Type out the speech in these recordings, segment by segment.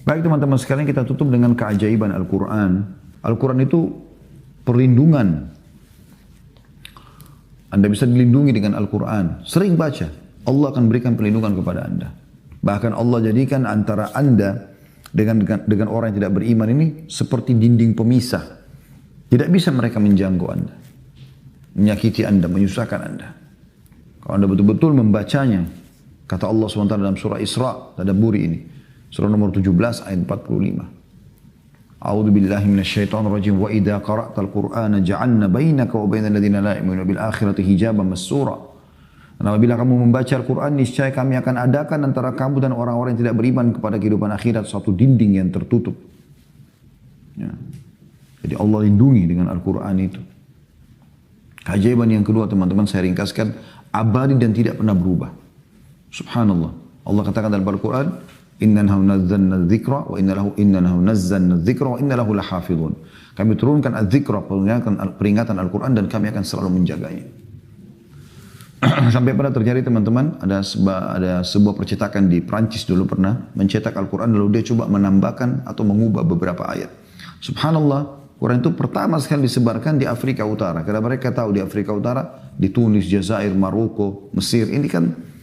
Baik teman-teman sekalian, kita tutup dengan keajaiban Al-Quran. Al-Quran itu perlindungan. Anda bisa dilindungi dengan Al-Quran. Sering baca, Allah akan berikan perlindungan kepada Anda. Bahkan Allah jadikan antara Anda dengan orang yang tidak beriman ini seperti dinding pemisah. Tidak bisa mereka menjangkau Anda, menyakiti Anda, menyusahkan Anda. Kalau Anda betul-betul membacanya, kata Allah SWT dalam surah Isra, tadabburi ini. Surah nomor 17 ayat 45. A'udzu billahi minasyaitonir rajim wa idza qara'tal qur'ana ja'alna bainaka wa bainal ladzina la yu'minuna bil akhirati hijaban mastura. Dan apabila kamu membaca Al-Quran, niscaya kami akan adakan antara kamu dan orang-orang yang tidak beriman kepada kehidupan akhirat suatu dinding yang tertutup. Ya. Jadi Allah lindungi dengan Al-Quran itu. Keajaiban yang kedua teman-teman saya ringkaskan, abadi dan tidak pernah berubah. Subhanallah. Allah katakan dalam Al-Quran, Inna nazzalna dzikra wa inna lahu nazzalna dzikra wa inna lahu lahafizun. Kami turunkan az-dzikra, peringatan Al-Quran, dan kami akan selalu menjaganya. Sampai pada terjadi teman-teman, ada sebuah percetakan di Prancis dulu pernah mencetak Al-Quran, lalu dia coba menambahkan atau mengubah beberapa ayat. Subhanallah, Quran itu pertama sekali disebarkan di Afrika Utara. Karena mereka tahu di Afrika Utara, di Tunis, Jazair, Maroko, Mesir, ini kan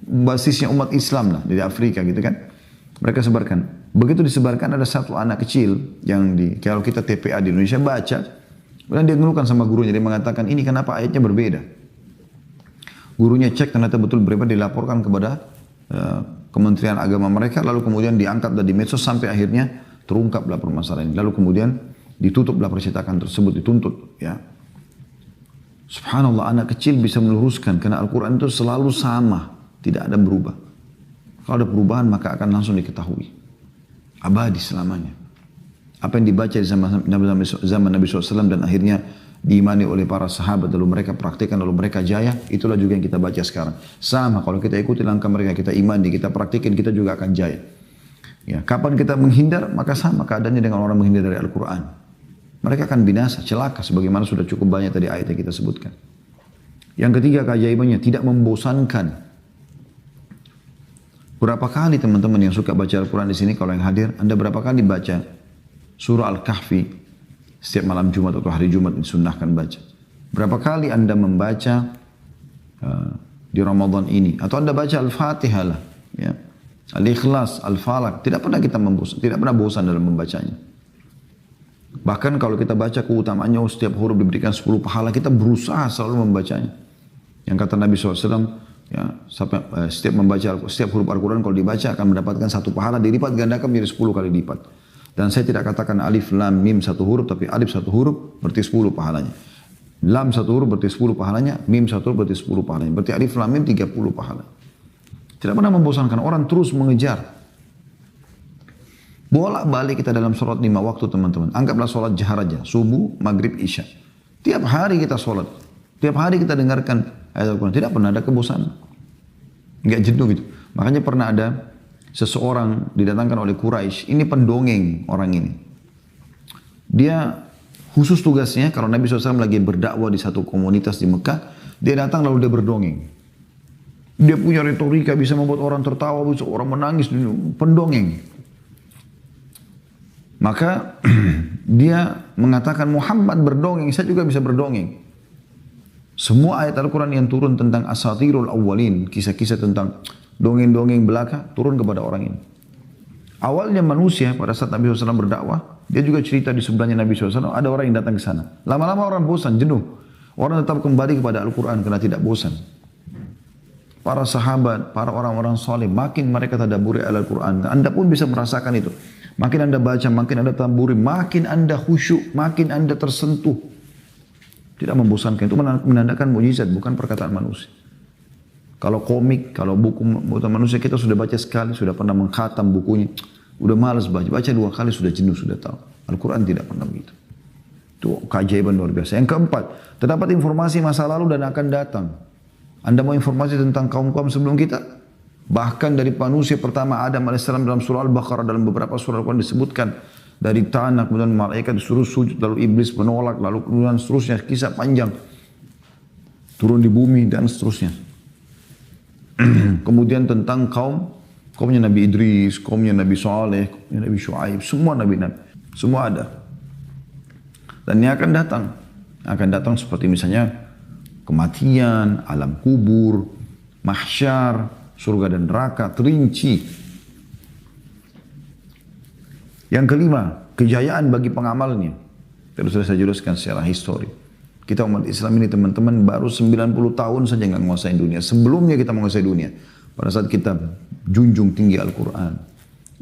basisnya umat Islam lah dari Afrika gitu kan. Mereka sebarkan. Begitu disebarkan, ada satu anak kecil yang kalau kita TPA di Indonesia baca, kemudian dia ngeluhkan sama gurunya, dia mengatakan ini kenapa ayatnya berbeda. Gurunya cek ternyata betul berbeda, dilaporkan kepada Kementerian Agama mereka, lalu kemudian diangkat dari medsos sampai akhirnya terungkaplah permasalahan ini. Lalu kemudian ditutuplah percetakan tersebut, dituntut ya. Subhanallah, anak kecil bisa meluruskan karena Al-Quran itu selalu sama. Tidak ada berubah. Kalau ada perubahan maka akan langsung diketahui. Abadi selamanya. Apa yang dibaca di zaman Nabi SAW dan akhirnya diimani oleh para sahabat, lalu mereka praktikkan, lalu mereka jaya, itulah juga yang kita baca sekarang. Sama, kalau kita ikuti langkah mereka, kita imani, kita praktikin, kita juga akan jaya. Ya, kapan kita menghindar, maka sama keadaannya dengan orang menghindar dari Al-Quran. Mereka akan binasa, celaka, sebagaimana sudah cukup banyak tadi ayat yang kita sebutkan. Yang ketiga keajaibannya, tidak membosankan. Berapa kali teman-teman yang suka baca Al-Quran di sini, kalau yang hadir, Anda berapa kali baca surah Al-Kahfi setiap malam Jumat atau hari Jumat disunnahkan baca? Berapa kali Anda membaca di Ramadan ini? Atau Anda baca Al-Fatihah lah, ya. Al-Ikhlas, Al-Falaq, tidak pernah kita membosan, tidak pernah bosan dalam membacanya. Bahkan kalau kita baca keutamaannya, setiap huruf diberikan 10 pahala, kita berusaha selalu membacanya. Yang kata Nabi SAW, ya, setiap huruf Al-Quran kalau dibaca akan mendapatkan 1 pahala, dilipat gandakan menjadi 10 kali lipat. Dan saya tidak katakan alif, lam, mim 1 huruf, tapi alif 1 huruf berarti 10 pahalanya. Lam 1 huruf berarti 10 pahalanya, mim 1 huruf berarti 10 pahalanya. Berarti alif, lam, mim 30 pahala. Tidak pernah membosankan, orang terus mengejar. Bolak-balik kita dalam sholat 5 waktu teman-teman. Anggaplah sholat jahar aja, subuh, maghrib, isya. Tiap hari kita sholat. Tiap hari kita dengarkan ayat Al-Quran. Tidak pernah ada kebosanan. Enggak jenuh gitu. Makanya pernah ada seseorang didatangkan oleh Quraisy. Ini pendongeng orang ini. Dia khusus tugasnya, kalau Nabi SAW lagi berdakwah di satu komunitas di Mekah, dia datang lalu dia berdongeng. Dia punya retorika, bisa membuat orang tertawa, bisa orang menangis, pendongeng. Maka dia mengatakan Muhammad berdongeng, saya juga bisa berdongeng. Semua ayat Al-Quran yang turun tentang asatirul awwalin, kisah-kisah tentang dongeng-dongeng belaka, turun kepada orang ini. Awalnya manusia pada saat Nabi SAW berdakwah, dia juga cerita di sebelahnya Nabi SAW, ada orang yang datang ke sana. Lama-lama orang bosan, jenuh. Orang tetap kembali kepada Al-Quran karena tidak bosan. Para sahabat, para orang-orang soleh, makin mereka tadabburi Al-Quran. Anda pun bisa merasakan itu. Makin Anda baca, makin Anda tadabburi, makin Anda khusyuk, makin Anda tersentuh. Tidak membosankan, itu menandakan mukjizat, bukan perkataan manusia. Kalau komik, kalau buku buatan manusia, kita sudah baca sekali, sudah pernah mengkhatam bukunya, udah malas baca 2 kali sudah jenuh, sudah tahu. Al-Quran tidak pernah begitu. Itu keajaiban luar biasa. Yang keempat, terdapat informasi masa lalu dan akan datang. Anda mau informasi tentang kaum-kaum sebelum kita? Bahkan dari manusia pertama Adam AS dalam surah Al-Baqarah, dalam beberapa surah Al-Quran disebutkan, dari tanah, kemudian malaikat disuruh sujud, lalu iblis menolak, lalu kemudian seterusnya, kisah panjang. Turun di bumi dan seterusnya. Kemudian tentang kaum Kaumnya Nabi Idris, kaumnya Nabi Saleh, kaumnya Nabi Shu'aib, semua nabi-nabi. Semua ada. Dan ini akan datang. Akan datang seperti misalnya kematian, alam kubur, mahsyar, surga dan neraka, terinci. Yang kelima, kejayaan bagi pengamalnya. Terus sudah saya jelaskan secara histori. Kita umat Islam ini teman-teman baru 90 tahun saja nggak menguasai dunia. Sebelumnya kita menguasai dunia. Pada saat kita junjung tinggi Al-Quran.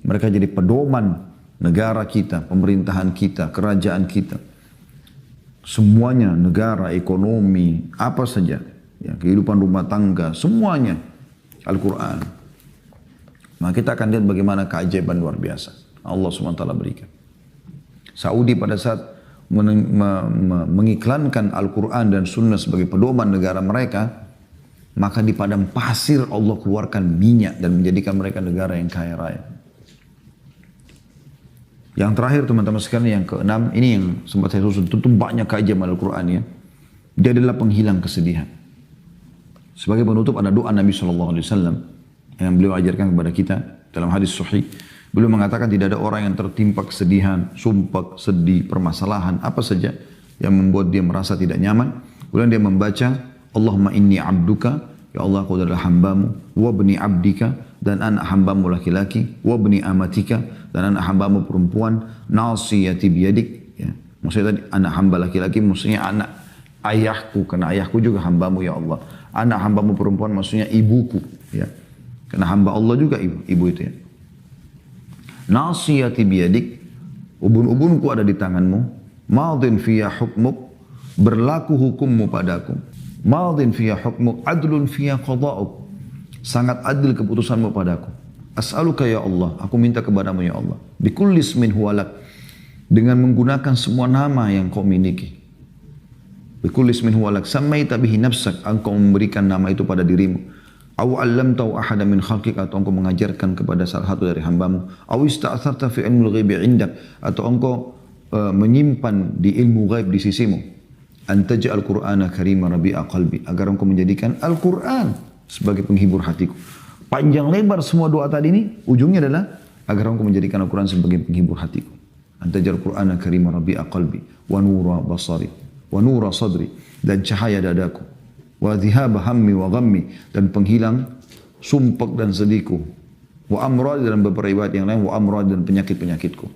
Mereka jadi pedoman negara kita, pemerintahan kita, kerajaan kita. Semuanya, negara, ekonomi, apa saja. Ya, kehidupan rumah tangga, semuanya Al-Quran. Maka kita akan lihat bagaimana keajaiban luar biasa Allah SWT berikan. Saudi pada saat mengiklankan Al-Quran dan Sunnah sebagai pedoman negara mereka, maka di padang pasir Allah keluarkan minyak dan menjadikan mereka negara yang kaya raya. Yang terakhir teman-teman sekalian, yang keenam, ini yang sempat saya susun, tentu banyak keajaiban Al-Quran ya. Dia adalah penghilang kesedihan. Sebagai penutup ada doa Nabi SAW yang beliau ajarkan kepada kita dalam hadis sahih. Beliau mengatakan tidak ada orang yang tertimpa kesedihan, sumpah, sedih, permasalahan, apa saja yang membuat dia merasa tidak nyaman. Kemudian dia membaca, Allahumma inni abduka, ya Allah aku adalah hambamu, wa bni abdika, dan anak hambamu laki-laki, wa bni amatika, dan anak hambamu perempuan, nasiyati biyadik. Ya. Maksudnya tadi anak hamba laki-laki, maksudnya anak ayahku, karena ayahku juga hambamu ya Allah. Anak hambamu perempuan maksudnya ibuku. Ya. Karena hamba Allah juga ibu itu ya. Nasiyati biyadik, ubun-ubunku ada di tanganmu, madin fiyah hukmuk, berlaku hukummu padaku. Madin fiyah hukmuk, adlun fiyah qada'uk. Sangat adil keputusanmu padaku. As'aluka ya Allah, aku minta kepadamu ya Allah. Bikulli ismin huwalak, dengan menggunakan semua nama yang kau miliki. Bikulli ismin huwalak, sammaita bihi nafsak, engkau memberikan nama itu pada dirimu. Aw 'allamtahu ahadan min khalqik, atau engkau mengajarkan kepada salah satu dari hambamu. Aw ista'tharta fi ilmil ghaibi 'indak, atau engkau menyimpan di ilmu ghaib di sisimu. Antaj'al Qur'ana karima rabi'a qalbi, agar engkau menjadikan Al-Qur'an sebagai penghibur hatiku. Panjang lebar semua doa tadi ini, ujungnya adalah agar engkau menjadikan Al-Quran sebagai penghibur hatiku. Antaj'al Qur'ana karima rabi'a qalbi, wa nura basari, wa nura sadri, dan cahaya dadaku. Wa dhihaba hammi wa ghammi, dan penghilang sumpek dan sedihku. Wa amrad, dalam beberapa riwayat yang lain, wa amrad, dan penyakit-penyakitku.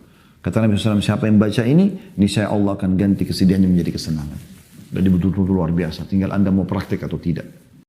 Kata Nabi SAW, siapa yang baca ini, niscaya Allah akan ganti kesedihannya menjadi kesenangan. Jadi betul-betul luar biasa. Tinggal Anda mau praktek atau tidak.